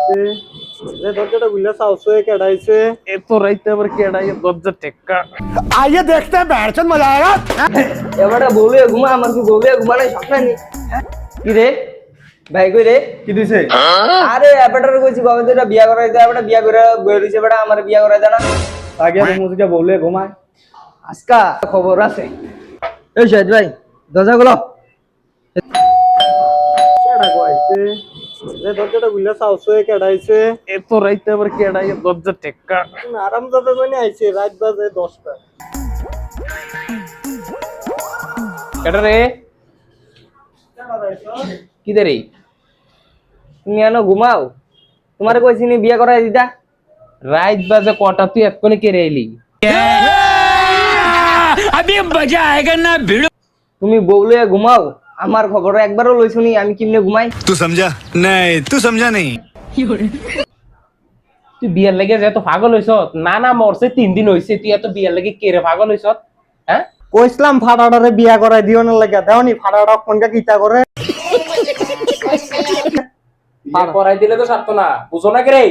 আইছে যে দরজাটা গুলা সাউসে কেডাইছে এত রাইতে আবার কেডাই দরজা টেক্কা आइए देखते हैं बैठचंद मजा आएगा এবারে বলে ঘুমা আমার কি বলে ঘুমানো স্বপ্ন নেই কি রে ভাই কই রে কি দিছে আরে এবারে কইছি বাবা তোরা বিয়া করাই দে এবারে বিয়া করে বই রইছে বেটা আমার বিয়া করাই দে না আগে মুজিকে বলে ঘুমায় আজকা খবর আছে এই শাহিদ ভাই দরজা গুলো কেডা কইছে যে দরজাটা গুলা সাউসে কেডাইছে এত রাইতে আবার কেডাই দরজা টেক্কা আরামদাদা মানে আইছে রাত বাজে 10টা কেডা রে কি দে রে তুমি এনো ঘুমাও তোমারে কইছি নি বিয়া করাই দিতা রাইত বাজে কটা তুই এক্ষুনি কে রেলি তুমি বউলে ঘুমাও আমার খবর একবারও লইছো নি আমি কিমনে ঘুমাই तू समझा नहीं तू समझा नहीं তুই বিয়ার লাগে যে এত পাগল হইছ না না মরছে 3 দিন হইছে তুই এত বিয়ার লাগে কে রে পাগল হইছ হ্যাঁ কইছলাম ফাড়াডারে বিয়া করাই দিও না লাগা দেওনি ফাড়াডা কোনটা কিতা করে বিয়া করাই দিলে তো সারতো না বুঝো না কে রে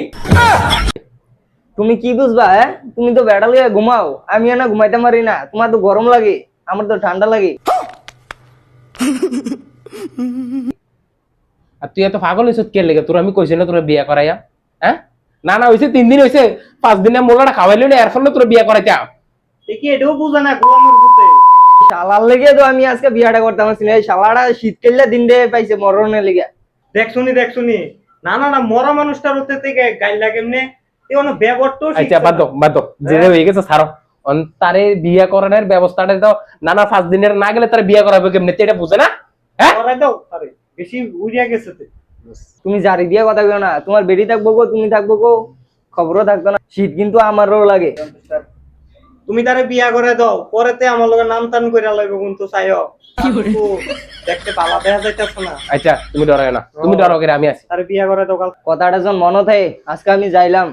তুমি কি বুঝবা হ্যাঁ তুমি তো বেড়া লইয়া ঘুমাও আমি এনা ঘুমাইতে পারি না তোমার তো গরম লাগে আমার তো ঠান্ডা লাগে আর তুই এত পাগল হইছ কে লাগে তোর আমি কইছি না তোর বিয়া করাইয়া হ্যাঁ না না হইছে 3 দিন হইছে 5 দিনে মোলাটা খাওয়াইলি না এর ফলে তোর বিয়া করাইতা দেখি এটাও বুঝা না গোলামের পুতে শালার লেগে তো আমি আজকে বিয়াটা করতাম না এই শালাটা শীতকালে দিন দে পাইছে মরণের লেগে দেখছুনি না না না মরা মানুষটার হতে থেকে গাইলা কেমনে এই কোনো ব্যবহার তো আচ্ছা বাদ দাও যে হয়ে গেছে ছাড়ো তারে বিয়া করানোর ব্যবস্থাটা দাও না না 5 দিনের না গেলে তার বিয়া করাবে কেমনে এটা বুঝে না হ্যাঁ করাই দাও আরে বেশি উড়িয়া গেছে তে তুমি জারি দিয়ে কথা কইও না তোমার বেডি থাকবো গো তুমি থাকবো গো খবরও থাকতো না শীত কিন্তু আমারও লাগে তুমি তারে বিয়া করে দাও পরেতে আমার লগে নাম টান কইরা লাগবে কিন্তু চাইও তো দেখতে পালা দেখা যাইতাছ না আচ্ছা তুমি ডরাও না তুমি ডরাও করে আমি আছি তারে বিয়া করে দাও কাল কথাটা যখন মনে থাকে আজকে আমি যাইলাম